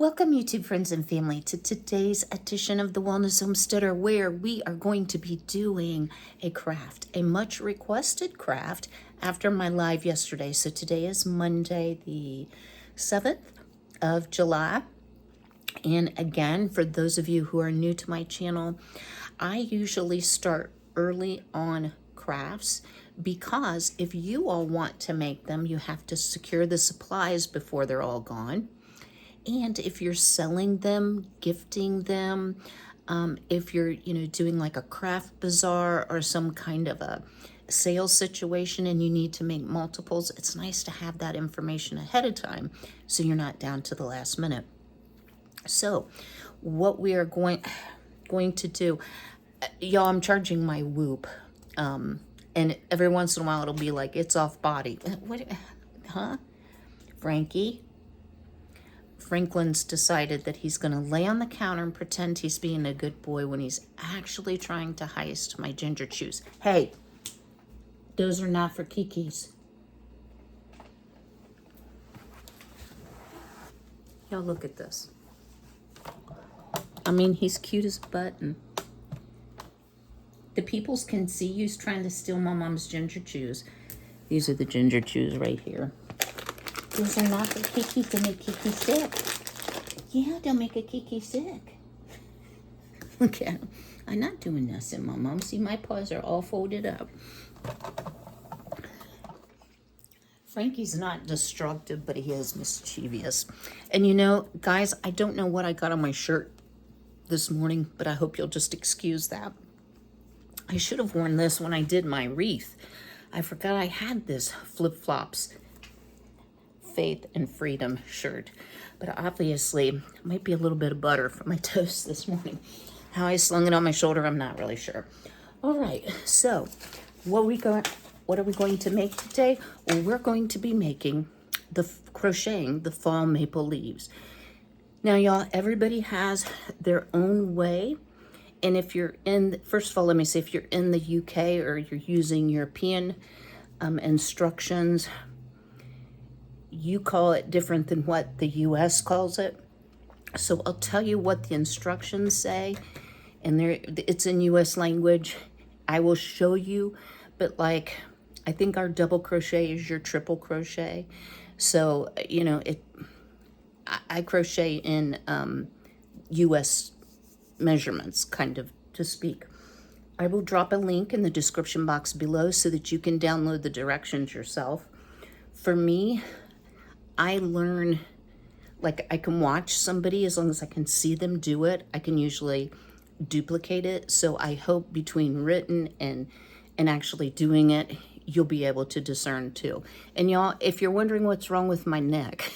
Welcome, YouTube friends and family, to today's edition of the Wellness Homesteader, where we are going to be doing a craft, a much requested craft after my live yesterday. So today is Monday, the 7th of July. And again, for those of you who are new to my channel, I usually start early on crafts because if you all want to make them, you have to secure the supplies before they're all gone. And if you're selling them, gifting them, if you're, doing like a craft bazaar or some kind of a sales situation and you need to make multiples, it's nice to have that information ahead of time so you're not down to the last minute. So what we are going to do, y'all, I'm charging my Whoop. And every once in a while it'll be like, it's off body. What, huh? Franklin's decided that he's going to lay on the counter and pretend he's being a good boy when he's actually trying to heist my ginger chews. Hey, those are not for Kiki's. Y'all look at this. I mean, he's cute as a button. The peoples can see you trying to steal my mom's ginger chews. These are the ginger chews right here. Those are not for Kiki to make Kiki sick. Yeah, they'll make a Kiki sick. Look at him. I'm not doing nothing, my mom. See, my paws are all folded up. Frankie's not destructive, but he is mischievous. And you know, guys, I don't know what I got on my shirt this morning, but I hope you'll just excuse that. I should have worn this when I did my wreath. I forgot I had this flip-flops Faith and Freedom shirt, but obviously might be a little bit of butter for my toast this morning. How I slung it on my shoulder, I'm not really sure. All right, so what are we going to make today? Well, we're going to be making crocheting the fall maple leaves. Now, y'all, everybody has their own way. And if you're first of all, let me say, if you're in the UK or you're using European instructions, you call it different than what the US calls it. So I'll tell you what the instructions say, and it's in US language. I will show you, but like, I think our double crochet is your triple crochet. So, I crochet in US measurements, kind of, to speak. I will drop a link in the description box below so that you can download the directions yourself. For me, I learn, like, I can watch somebody as long as I can see them do it. I can usually duplicate it. So I hope between written and actually doing it, you'll be able to discern too. And y'all, if you're wondering what's wrong with my neck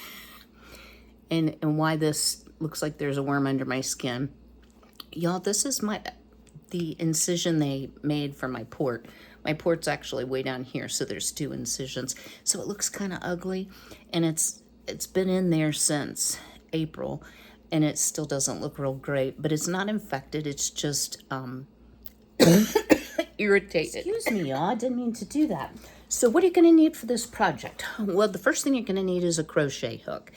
and why this looks like there's a worm under my skin, y'all, this is the incision they made for my port. My port's actually way down here, so there's 2 incisions. So it looks kind of ugly, and it's been in there since April, and it still doesn't look real great, but it's not infected. It's just irritated. Excuse me, y'all. I didn't mean to do that. So what are you going to need for this project? Well, the first thing you're going to need is a crochet hook,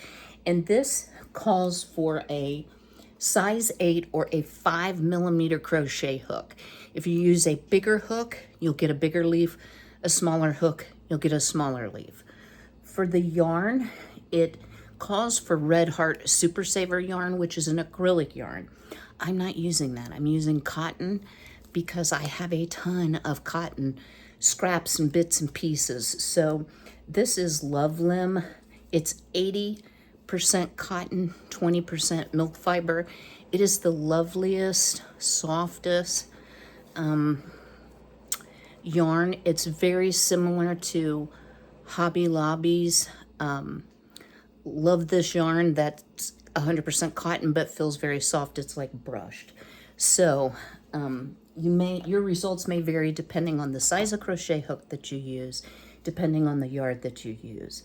and this calls for a size 8 or a 5mm crochet hook. If you use a bigger hook, you'll get a bigger leaf. A smaller hook, you'll get a smaller leaf. For the yarn, it calls for Red Heart Super Saver yarn, which is an acrylic yarn. I'm not using that. I'm using cotton because I have a ton of cotton scraps and bits and pieces. So this is Love Limb. It's 80% cotton, 20% milk fiber. It is the loveliest, softest yarn. It's very similar to Hobby Lobby's. Love this yarn that's 100% cotton but feels very soft. It's like brushed. So your results may vary depending on the size of crochet hook that you use, depending on the yard that you use.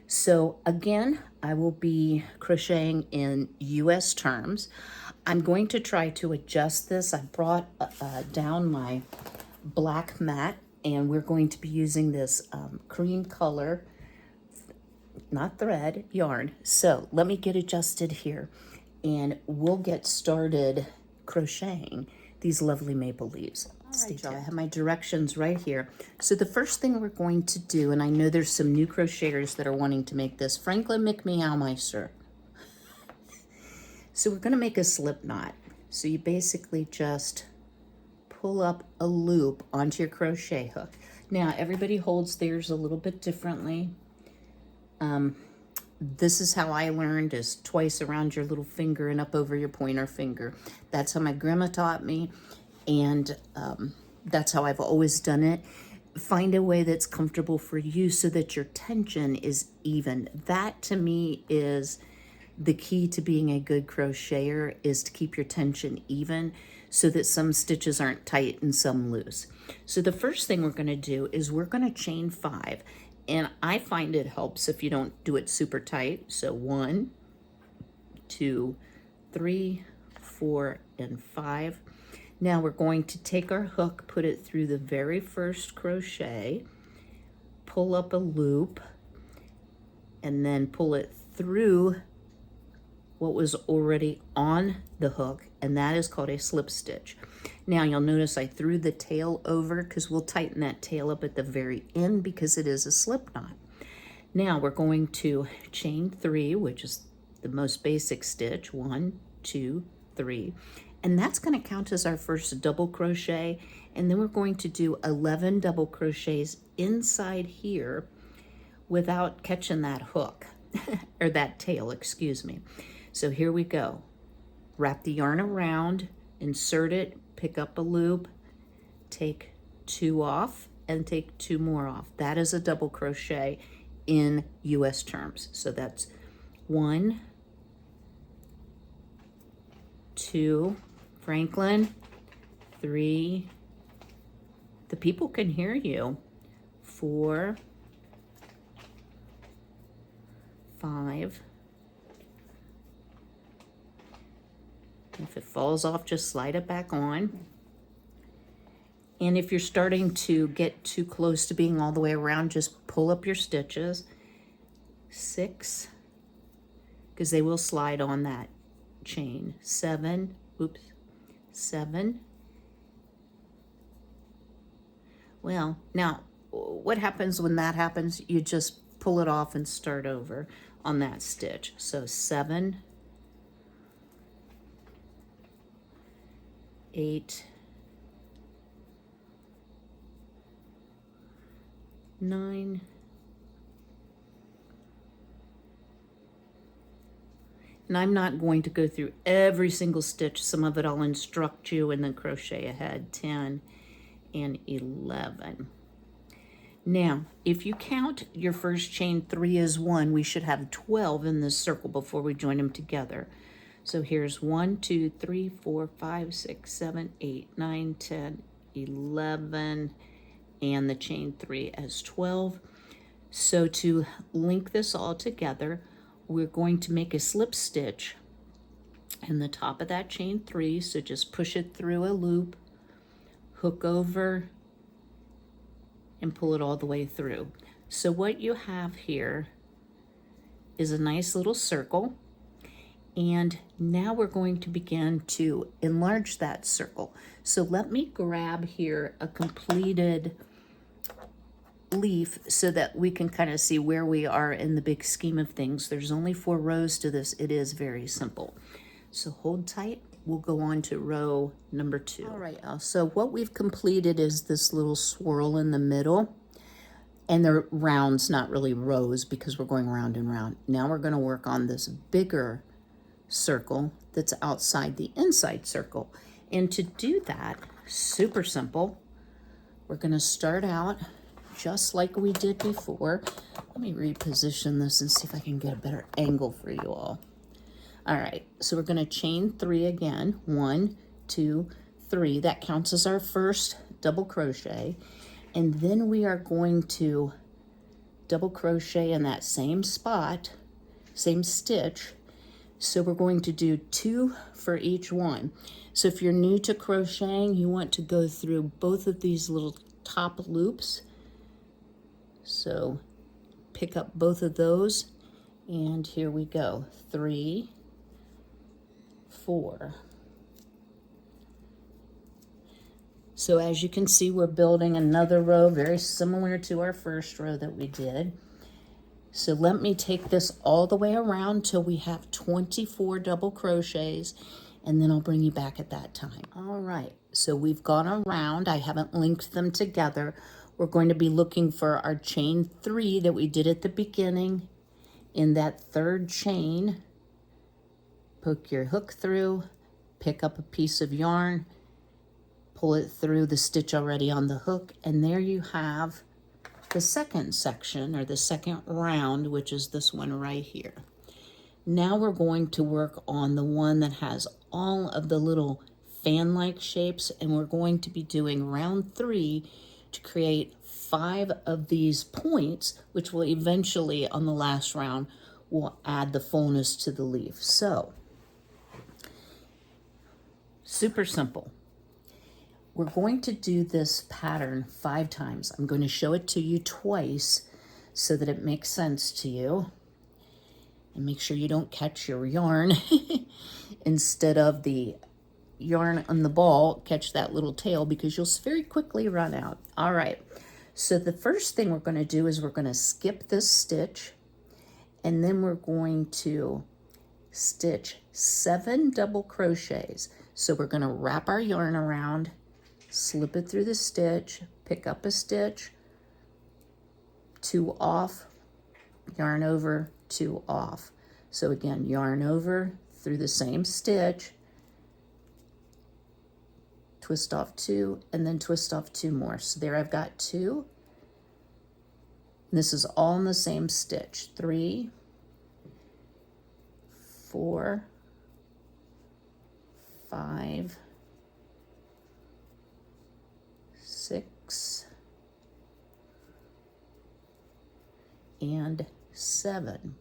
So again, I will be crocheting in US terms. I'm going to try to adjust this. I brought down my black mat, and we're going to be using this cream color not thread, yarn. So let me get adjusted here and we'll get started crocheting these lovely maple leaves. Stay tuned. I have my directions right here. So the first thing we're going to do, and I know there's some new crocheters that are wanting to make this, Franklin McMeowmeister. So we're gonna make a slip knot. So you basically just pull up a loop onto your crochet hook. Now everybody holds theirs a little bit differently. This is how I learned, is twice around your little finger and up over your pointer finger. That's how my grandma taught me, and that's how I've always done it. Find a way that's comfortable for you so that your tension is even. That to me is the key to being a good crocheter, is to keep your tension even so that some stitches aren't tight and some loose. So the first thing we're going to do is we're going to chain 5. And I find it helps if you don't do it super tight. So 1, 2, 3, 4, and 5. Now we're going to take our hook, put it through the very first crochet, pull up a loop, and then pull it through what was already on the hook, and that is called a slip stitch. Now you'll notice I threw the tail over because we'll tighten that tail up at the very end because it is a slip knot. Now we're going to chain 3, which is the most basic stitch, 1, 2, 3, and that's going to count as our first double crochet, and then we're going to do 11 double crochets inside here without catching that hook, or that tail, excuse me. So here we go. Wrap the yarn around, insert it, pick up a loop, take 2 off, and take 2 more off. That is a double crochet in US terms. So that's 1, 2, Franklin, 3, the people can hear you, 4, 5, if it falls off, just slide it back on. And if you're starting to get too close to being all the way around, just pull up your stitches. 6, because they will slide on that chain. 7, oops, 7. Well, now, what happens when that happens? You just pull it off and start over on that stitch. So 7, 8, 9, and I'm not going to go through every single stitch. Some of it I'll instruct you and then crochet ahead. 10 and 11. Now, if you count your first chain 3 as 1, we should have 12 in this circle before we join them together. So here's 1, 2, 3, 4, 5, 6, 7, 8, 9, 10, 11, and the chain 3 as 12. So to link this all together, we're going to make a slip stitch in the top of that chain 3. So just push it through a loop, hook over, and pull it all the way through. So what you have here is a nice little circle. And now we're going to begin to enlarge that circle. So let me grab here a completed leaf so that we can kind of see where we are in the big scheme of things. There's only 4 rows to this. It is very simple. So hold tight. We'll go on to row number 2. All right, so what we've completed is this little swirl in the middle. And they're rounds, not really rows, because we're going round and round. Now we're going to work on this bigger circle that's outside the inside circle. And to do that, super simple, we're going to start out just like we did before. Let me reposition this and see if I can get a better angle for you all. All right, so we're going to chain 3 again. 1, 2, 3. That counts as our first double crochet. And then we are going to double crochet in that same spot, same stitch. So we're going to do 2 for each one. So if you're new to crocheting, you want to go through both of these little top loops. So pick up both of those And here we go, 3, 4. So as you can see, we're building another row very similar to our first row that we did. So let me take this all the way around till we have 24 double crochets, and then I'll bring you back at that time. All right, so we've gone around. I haven't linked them together. We're going to be looking for our chain 3 that we did at the beginning. In that third chain, poke your hook through, pick up a piece of yarn, pull it through the stitch already on the hook, and there you have the second section, or the second round, which is this one right here. Now we're going to work on the one that has all of the little fan-like shapes, and we're going to be doing round 3 to create 5 of these points, which will eventually, on the last round, will add the fullness to the leaf. So, super simple. We're going to do this pattern 5 times. I'm going to show it to you twice so that it makes sense to you. And make sure you don't catch your yarn. Instead of the yarn on the ball, catch that little tail, because you'll very quickly run out. All right, so the first thing we're going to do is we're going to skip this stitch, and then we're going to stitch 7 double crochets. So we're going to wrap our yarn around, slip it through the stitch, pick up a stitch, 2 off, yarn over, 2 off. So again, yarn over through the same stitch, twist off 2, and then twist off 2 more. So there I've got 2. This is all in the same stitch. 3, 4, 5, 6, and 7.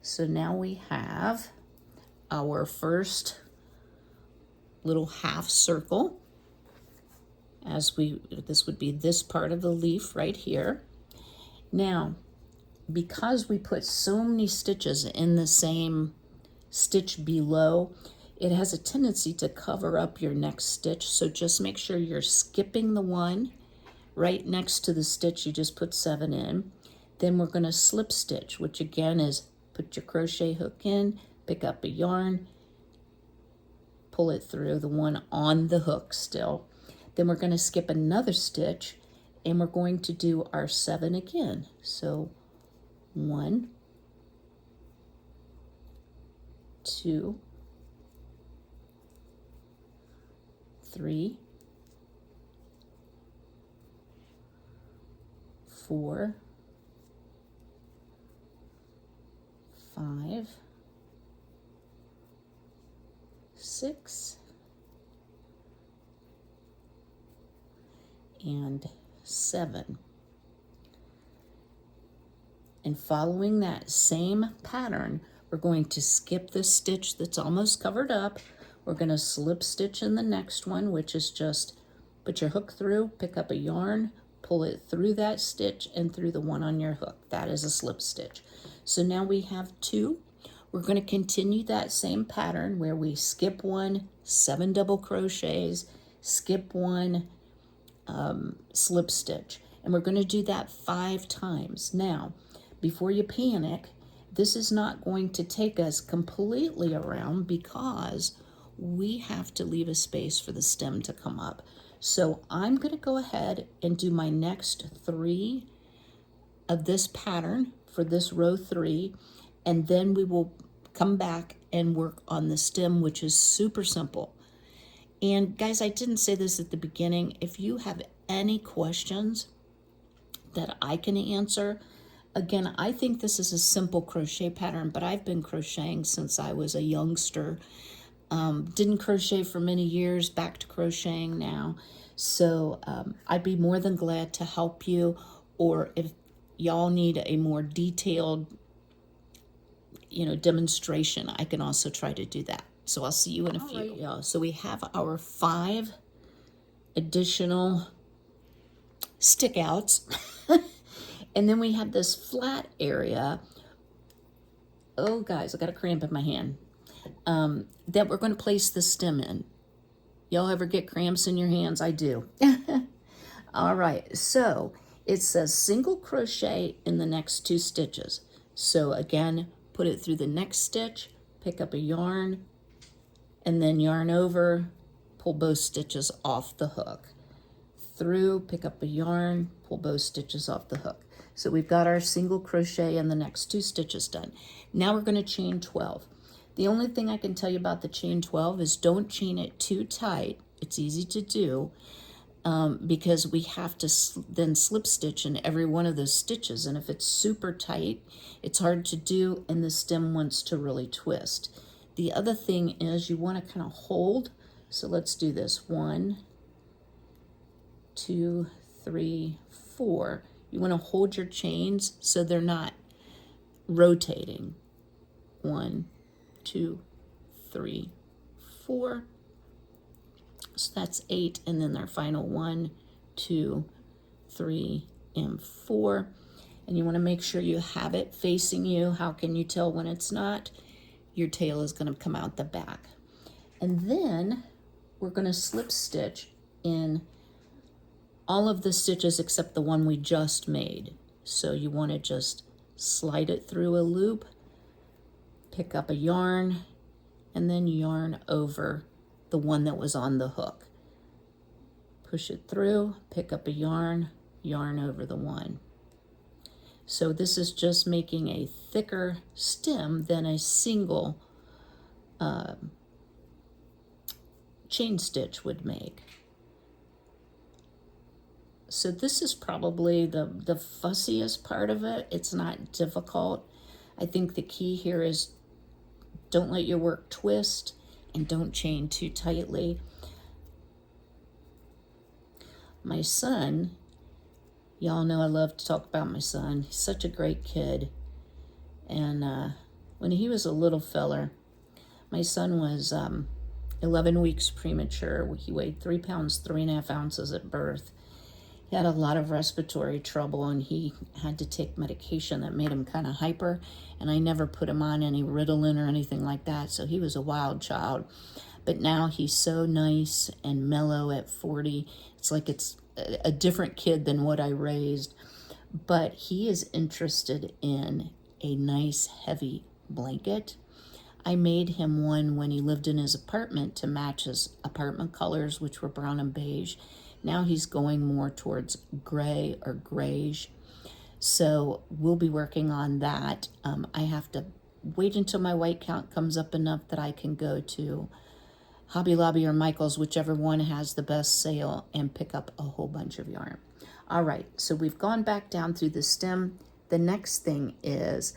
So now we have our first little half circle, this would be this part of the leaf right here. Now, because we put so many stitches in the same stitch below, it has a tendency to cover up your next stitch. So just make sure you're skipping the one right next to the stitch you just put 7 in. Then we're going to slip stitch, which again is put your crochet hook in, pick up a yarn, pull it through the one on the hook still. Then we're going to skip another stitch, and we're going to do our 7 again. So 1, 2, 3, 4, 5, 6, and 7. And following that same pattern, we're going to skip this stitch that's almost covered up. We're going to slip stitch in the next one, which is just put your hook through, pick up a yarn, pull it through that stitch and through the one on your hook. That is a slip stitch. So now we have 2. We're going to continue that same pattern where we skip 1, 7 double crochets, skip 1, slip stitch. And we're going to do that 5 times. Now, before you panic, this is not going to take us completely around because we have to leave a space for the stem to come up. So I'm going to go ahead and do my next 3 of this pattern for this row 3, and then we will come back and work on the stem, which is super simple. And guys, I didn't say this at the beginning. If you have any questions that I can answer, again, I think this is a simple crochet pattern, but I've been crocheting since I was a youngster. Didn't crochet for many years, back to crocheting now. So I'd be more than glad to help you, or if y'all need a more detailed, demonstration, I can also try to do that. So I'll see you in a few. Right, y'all. So we have our 5 additional stick outs. And then we have this flat area. Oh, guys, I got a cramp in my hand. That we're going to place the stem in. Y'all ever get cramps in your hands? I do. All right, so it says single crochet in the next 2 stitches. So again, put it through the next stitch, pick up a yarn, and then yarn over, pull both stitches off the hook. Through, pick up a yarn, pull both stitches off the hook. So we've got our single crochet in the next 2 stitches done. Now we're going to chain 12. The only thing I can tell you about the chain 12 is don't chain it too tight. It's easy to do because we have to then slip stitch in every one of those stitches. And if it's super tight, it's hard to do and the stem wants to really twist. The other thing is you want to kind of hold. So let's do this. 1, 2, 3, 4. You want to hold your chains so they're not rotating. 1, 2, 3, 4. So that's 8, and then their final 1, 2, 3, and 4. And you want to make sure you have it facing you. How can you tell when it's not? Your tail is going to come out the back. And then we're going to slip stitch in all of the stitches except the one we just made. So you want to just slide it through a loop, pick up a yarn, and then yarn over the one that was on the hook. Push it through, pick up a yarn, yarn over the one. So this is just making a thicker stem than a single chain stitch would make. So this is probably the fussiest part of it. It's not difficult. I think the key here is don't let your work twist and don't chain too tightly. My son, y'all know I love to talk about my son. He's such a great kid. And when he was a little feller, my son was 11 weeks premature. He weighed 3 pounds, 3.5 ounces at birth. He had a lot of respiratory trouble and he had to take medication that made him kind of hyper, and I never put him on any Ritalin or anything like that, so he was a wild child. But now he's so nice and mellow at 40. It's like it's a different kid than what I raised. But he is interested in a nice heavy blanket. I made him one when he lived in his apartment to match his apartment colors, which were brown and beige. Now he's going more towards gray or grayish. So we'll be working on that. I have to wait until my white count comes up enough that I can go to Hobby Lobby or Michael's, whichever one has the best sale, and pick up a whole bunch of yarn. All right, so we've gone back down through the stem. The next thing is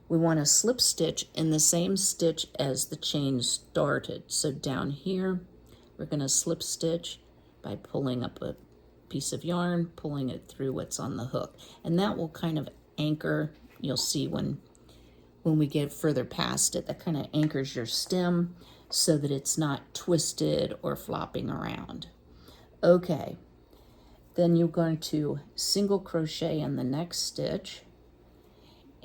we want to slip stitch in the same stitch as the chain started. So down here, we're going to slip stitch by pulling up a piece of yarn, pulling it through what's on the hook. And that will kind of anchor, you'll see when we get further past it, that kind of anchors your stem so that it's not twisted or flopping around. Okay, then you're going to single crochet in the next stitch.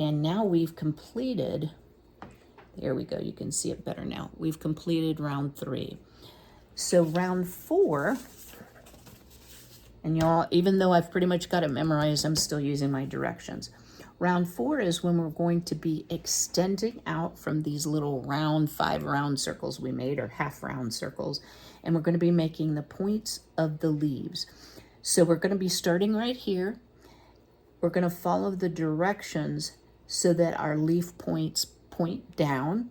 And now we've completed, there we go, you can see it better now. We've completed round 3. So round 4, and y'all, even though I've pretty much got it memorized, I'm still using my directions. Round 4 is when we're going to be extending out from these little round 5 round circles we made, or half round circles, and we're going to be making the points of the leaves. So we're going to be starting right here. We're going to follow the directions so that our leaf points point down.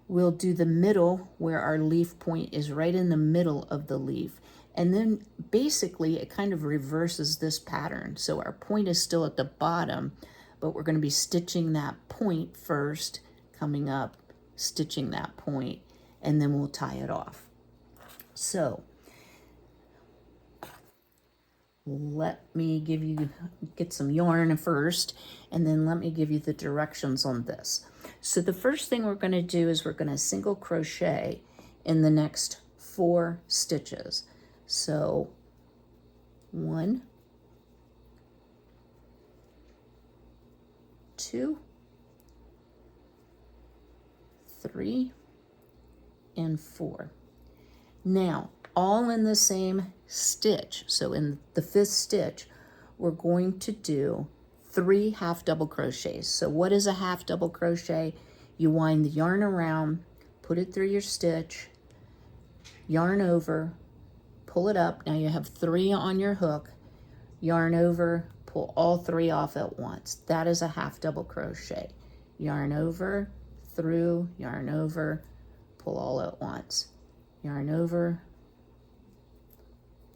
We'll do the middle where our leaf point is right in the middle of the leaf. And then basically it kind of reverses this pattern. So our point is still at the bottom, but we're going to be stitching that point first, coming up, stitching that point, and then we'll tie it off. So let me get some yarn first, and then let me give you the directions on this. So the first thing we're going to do is we're going to single crochet in the next 4 stitches. So 1, 2, 3, and 4. Now, all in the same stitch. So in the 5th stitch, we're going to do 3 half double crochets. So what is a half double crochet? You wind the yarn around, put it through your stitch, yarn over, pull it up. Now you have 3 on your hook, yarn over, pull all 3 off at once. That is a half double crochet. Yarn over, through, yarn over, pull all at once. Yarn over.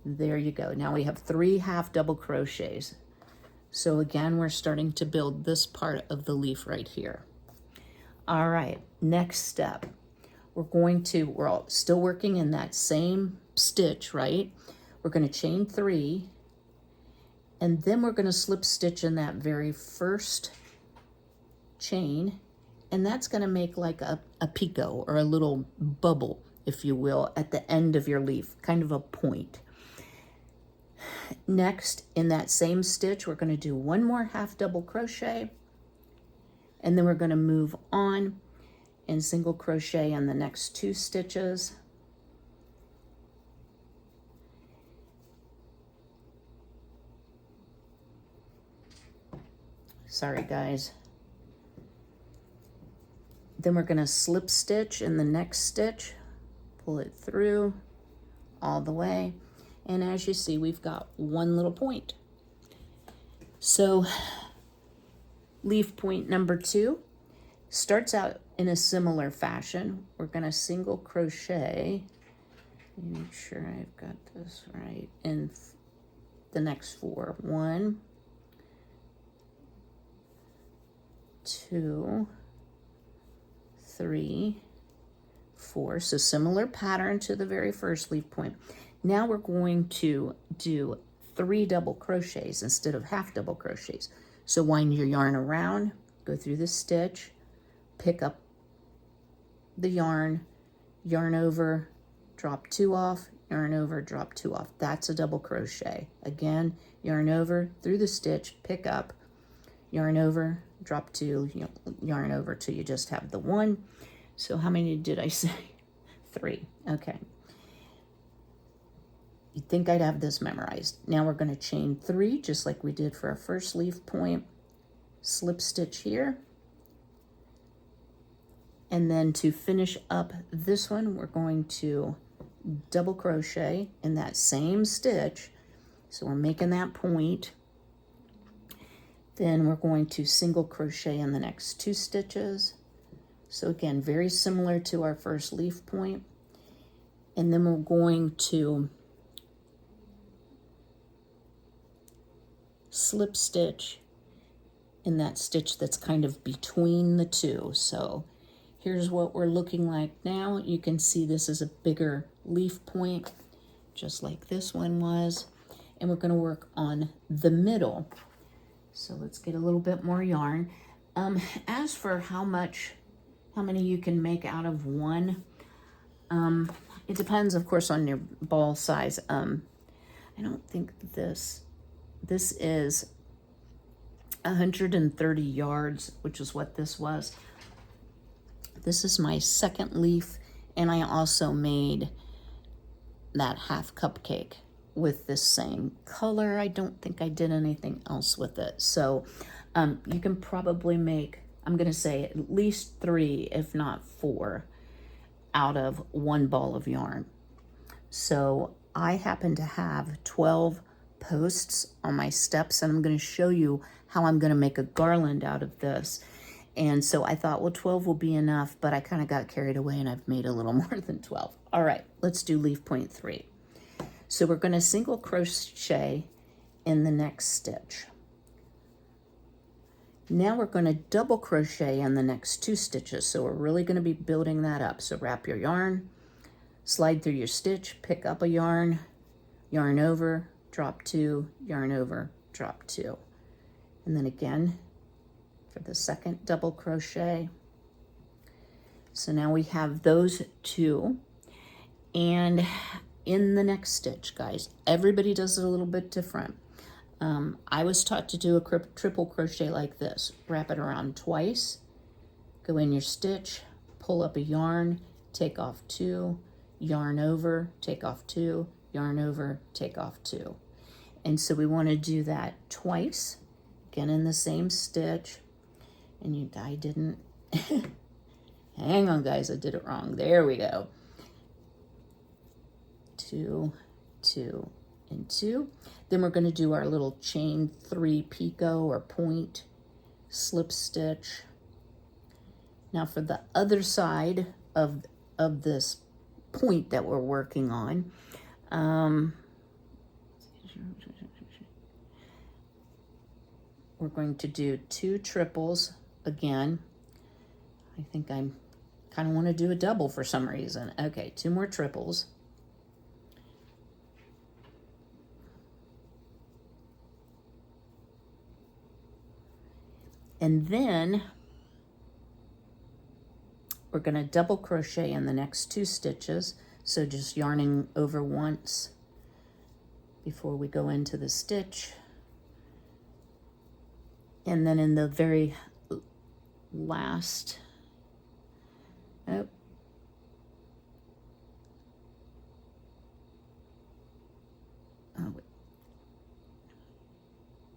There you go. Now we have 3 half double crochets. So again, we're starting to build this part of the leaf right here. All right, next step. We're all still working in that same stitch, right? We're going to chain 3, and then we're going to slip stitch in that very first chain, and that's going to make like a picot, or a little bubble, if you will, at the end of your leaf, kind of a point. Next, in that same stitch, we're going to do 1 more half double crochet, and then we're going to move on and single crochet in the next 2 stitches. Sorry, guys. Then we're going to slip stitch in the next stitch, pull it through all the way, and as you see, we've got 1 little point. So leaf point number 2 starts out in a similar fashion. We're going to single crochet, make sure I've got this right, in the next 4. 1, 2, 3, 4. So similar pattern to the very first leaf point. Now we're going to do 3 double crochets instead of half double crochets. So wind your yarn around, go through the stitch, pick up the yarn, yarn over, drop 2 off, yarn over, drop 2 off. That's a double crochet. Again, yarn over, through the stitch, pick up, yarn over, drop 2, yarn over till you just have the 1. So how many did I say? 3. Okay. You'd think I'd have this memorized. Now we're going to chain 3, just like we did for our first leaf point. Slip stitch here. And then to finish up this one, we're going to double crochet in that same stitch. So we're making that point. Then we're going to single crochet in the next 2 stitches. So again, very similar to our first leaf point. And then we're going to slip stitch in that stitch that's kind of between the 2. So here's what we're looking like now. You can see this is a bigger leaf point, just like this one was. And we're going to work on the middle. So let's get a little bit more yarn. As for how many you can make out of one, it depends, of course, on your ball size. I don't think this is 130 yards, which is what this was. This is my second leaf, and I also made that half cupcake with this same color. I don't think I did anything else with it. So you can probably make, I'm going to say, at least 3, if not 4, out of 1 ball of yarn. So I happen to have 12 posts on my steps, and I'm going to show you how I'm going to make a garland out of this. And so I thought, well, 12 will be enough, but I kind of got carried away and I've made a little more than 12. All right, let's do leaf point 3. So we're going to single crochet in the next stitch. Now we're going to double crochet in the next 2 stitches. So we're really going to be building that up. So wrap your yarn, slide through your stitch, pick up a yarn, yarn over, drop 2, yarn over, drop 2. And then again for the second double crochet. So now we have those 2. And in the next stitch, guys, everybody does it a little bit different. I was taught to do a triple crochet like this. Wrap it around twice, go in your stitch, pull up a yarn, take off 2, yarn over, take off 2, yarn over, take off 2. And so we want to do that twice, again in the same stitch. And I didn't, hang on guys, I did it wrong. There we go. 2, 2, and 2. Then we're going to do our little chain 3 picot or point slip stitch. Now for the other side of this point that we're working on, we're going to do 2 triples again. I think I kind of want to do a double for some reason. Okay, 2 more triples. And then we're going to double crochet in the next 2 stitches. So just yarning over once before we go into the stitch. And then in the very last,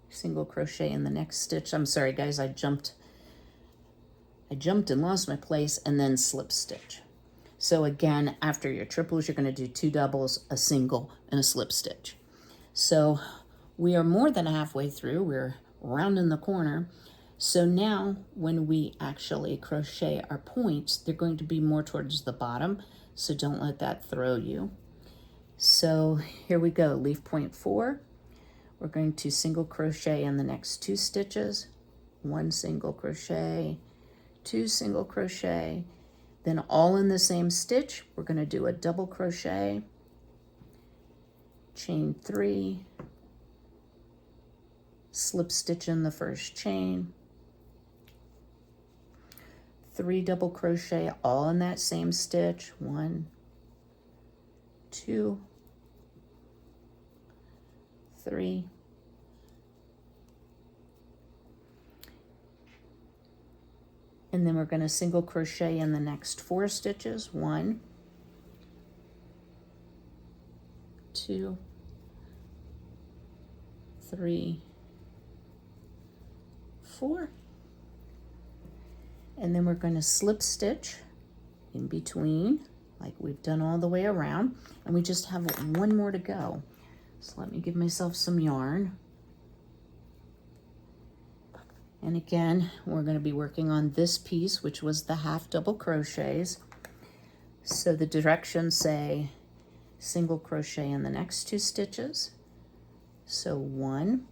single crochet in the next stitch. I'm sorry guys, I jumped and lost my place, and then slip stitch. So again, after your triples, you're going to do 2 doubles, a single, and a slip stitch. So we are more than halfway through. We're rounding the corner. So now when we actually crochet our points, they're going to be more towards the bottom. So don't let that throw you. So here we go, leaf point 4. We're going to single crochet in the next 2 stitches, 1 single crochet, 2 single crochet, then all in the same stitch, we're going to do a double crochet, chain 3, slip stitch in the first chain, 3 double crochet all in that same stitch, 1, 2, 3, and then we're going to single crochet in the next 4 stitches, 1, 2, 3, 4, and then we're going to slip stitch in between like we've done all the way around, and we just have 1 more to go. So let me give myself some yarn. And again, we're going to be working on this piece, which was the half double crochets. So the directions say single crochet in the next 2 stitches. So 1,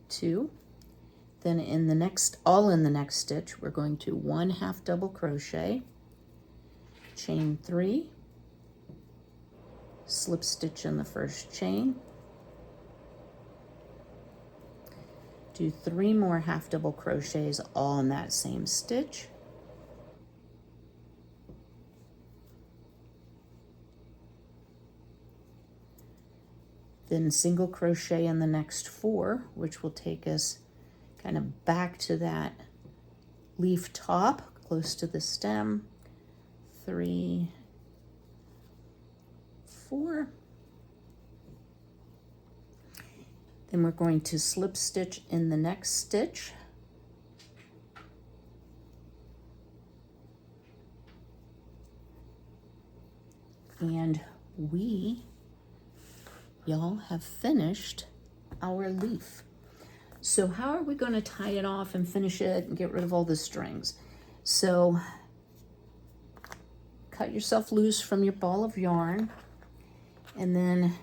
2, then in the next, all in the next stitch, we're going to 1 half double crochet, chain 3, slip stitch in the first chain, do 3 more half double crochets all in that same stitch, then single crochet in the next 4, which will take us kind of back to that leaf top close to the stem, 3, 4. Then we're going to slip stitch in the next stitch, and y'all have finished our leaf. So how are we going to tie it off and finish it and get rid of all the strings? So cut yourself loose from your ball of yarn, and then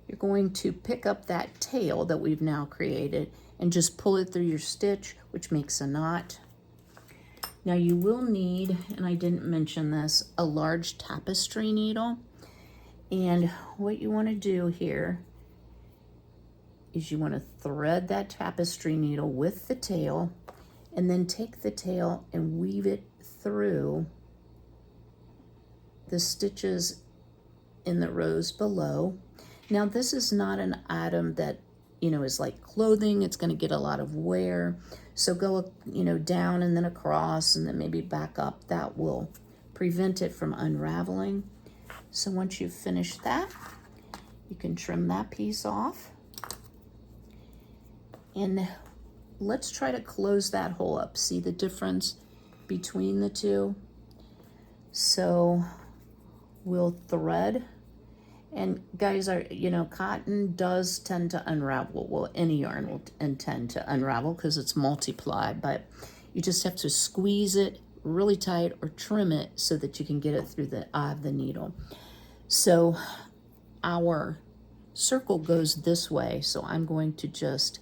you're going to pick up that tail that we've now created and just pull it through your stitch, which makes a knot. Now you will need, and I didn't mention this, a large tapestry needle. And what you want to do here is you want to thread that tapestry needle with the tail, and then take the tail and weave it through the stitches in the rows below. Now this is not an item that, you know, is like clothing. It's going to get a lot of wear. So go, you know, down and then across and then maybe back up. That will prevent it from unraveling. So once you've finished that, you can trim that piece off. And let's try to close that hole up. See the difference between the two? So we'll thread. And guys, you know, cotton does tend to unravel. Well, any yarn will tend to unravel because it's multiply, but you just have to squeeze it really tight or trim it so that you can get it through the eye of the needle. So our circle goes this way. So I'm going to just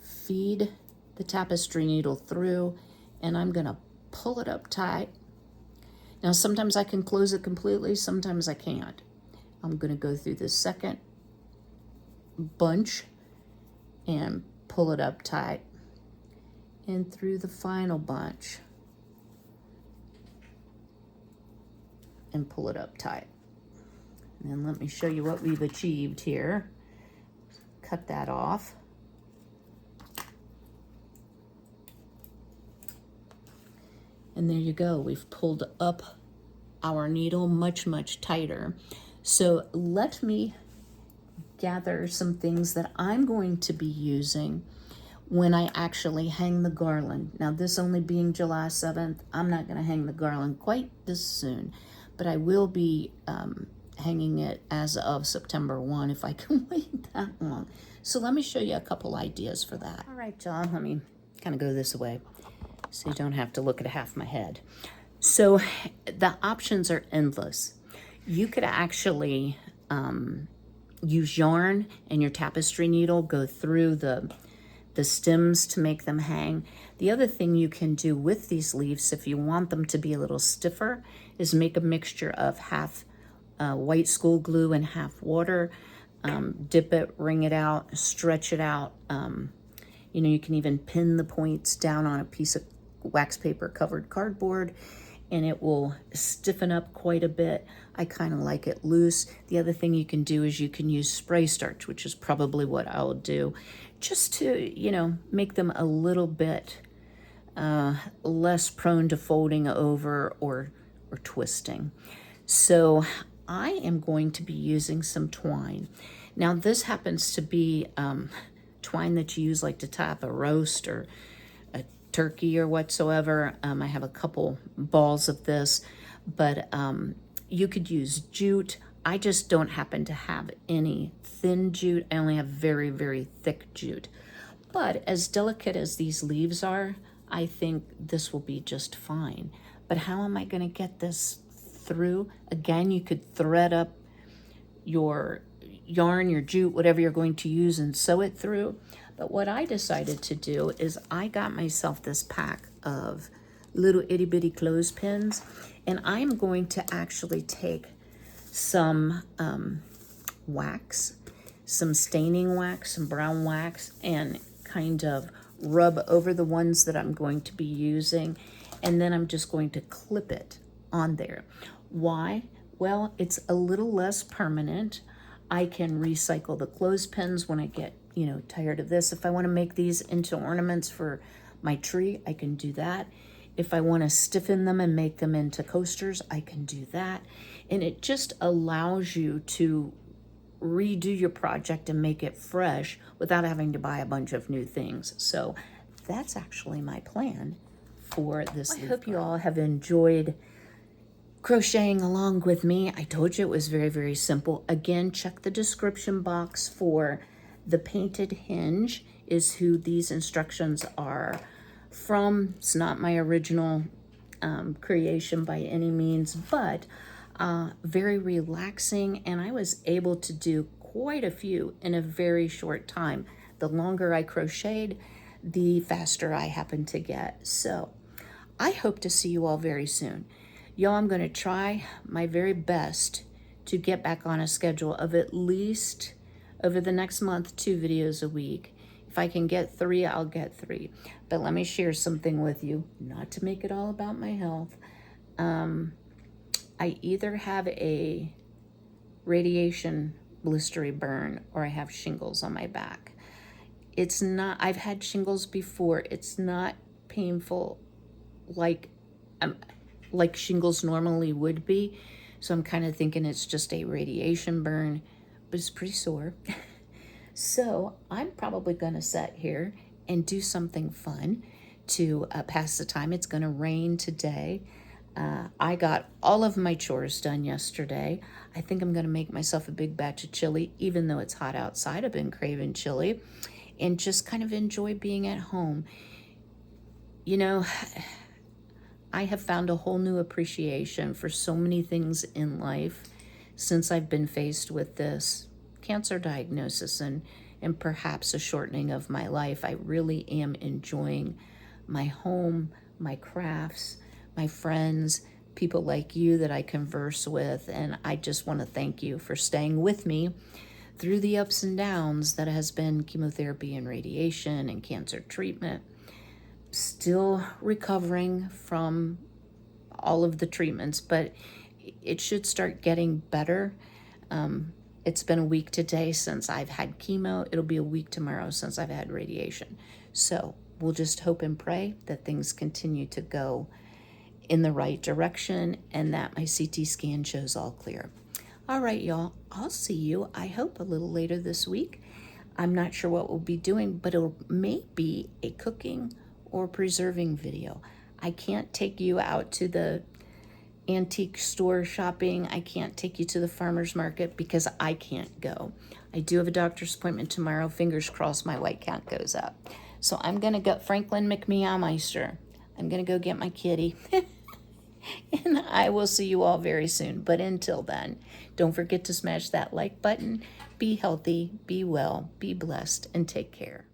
feed the tapestry needle through and I'm going to pull it up tight. Now, sometimes I can close it completely, sometimes I can't. I'm going to go through the second bunch and pull it up tight, and through the final bunch and pull it up tight. And then let me show you what we've achieved here. Cut that off. And there you go. We've pulled up our needle much, much tighter. So let me gather some things that I'm going to be using when I actually hang the garland. Now, this only being July 7th, I'm not going to hang the garland quite this soon, but I will be hanging it as of September 1 if I can wait that long. So let me show you a couple ideas for that. All right, y'all, let me kind of go this way so you don't have to look at half my head. So the options are endless. You could actually use yarn and your tapestry needle, go through the stems to make them hang. The other thing you can do with these leaves, if you want them to be a little stiffer, is make a mixture of half white school glue and half water. Dip it, wring it out, stretch it out. You know, you can even pin the points down on a piece of wax paper covered cardboard, and it will stiffen up quite a bit. I kind of like it loose. The other thing you can do is you can use spray starch, which is probably what I'll do, just to, you know, make them a little bit less prone to folding over or twisting. So I am going to be using some twine. Now this happens to be twine that you use like to tie up a roast or a turkey or whatsoever. I have a couple balls of this, but you could use jute. I just don't happen to have any thin jute. I only have very, very thick jute. But as delicate as these leaves are, I think this will be just fine. But how am I going to get this through? Again, you could thread up your yarn, your jute, whatever you're going to use, and sew it through. But what I decided to do is I got myself this pack of little itty bitty clothespins, and I'm going to actually take some wax, some staining wax, some brown wax, and kind of rub over the ones that I'm going to be using, and then I'm just going to clip it on there. Why? Well, it's a little less permanent. I can recycle the clothespins when I get, you know, tired of this. If I want to make these into ornaments for my tree, I can do that. If I want to stiffen them and make them into coasters, I can do that. And it just allows you to redo your project and make it fresh without having to buy a bunch of new things. So that's actually my plan for this. I hope you all have enjoyed crocheting along with me. I told you it was very, very simple. Again, check the description box for the painted hinge is who these instructions are from. It's not my original creation by any means, but very relaxing, and I was able to do quite a few in a very short time. The longer I crocheted, the faster I happened to get. So I hope to see you all very soon. Y'all, I'm going to try my very best to get back on a schedule of at least over the next month 2 videos a week. If I can get 3, I'll get 3. But let me share something with you, not to make it all about my health. I either have a radiation blistery burn or I have shingles on my back. It's not, I've had shingles before. It's not painful like shingles normally would be. So I'm kind of thinking it's just a radiation burn, but it's pretty sore. So I'm probably going to sit here and do something fun to pass the time. It's going to rain today. I got all of my chores done yesterday. I think I'm going to make myself a big batch of chili, even though it's hot outside. I've been craving chili, and just kind of enjoy being at home. You know, I have found a whole new appreciation for so many things in life since I've been faced with this cancer diagnosis and perhaps a shortening of my life. I really am enjoying my home, my crafts, my friends, people like you that I converse with, and I just want to thank you for staying with me through the ups and downs that has been chemotherapy and radiation and cancer treatment. Still recovering from all of the treatments, but it should start getting better. It's been a week today since I've had chemo. It'll be a week tomorrow since I've had radiation. So we'll just hope and pray that things continue to go in the right direction and that my CT scan shows all clear. All right, y'all, I'll see you, I hope, a little later this week. I'm not sure what we'll be doing, but it may be a cooking or preserving video. I can't take you out to the antique store shopping. I can't take you to the farmer's market because I can't go. I do have a doctor's appointment tomorrow. Fingers crossed my white count goes up. So I'm going to go, Franklin McMeowmeister. I'm going to go get my kitty. And I will see you all very soon. But until then, don't forget to smash that like button. Be healthy, be well, be blessed, and take care.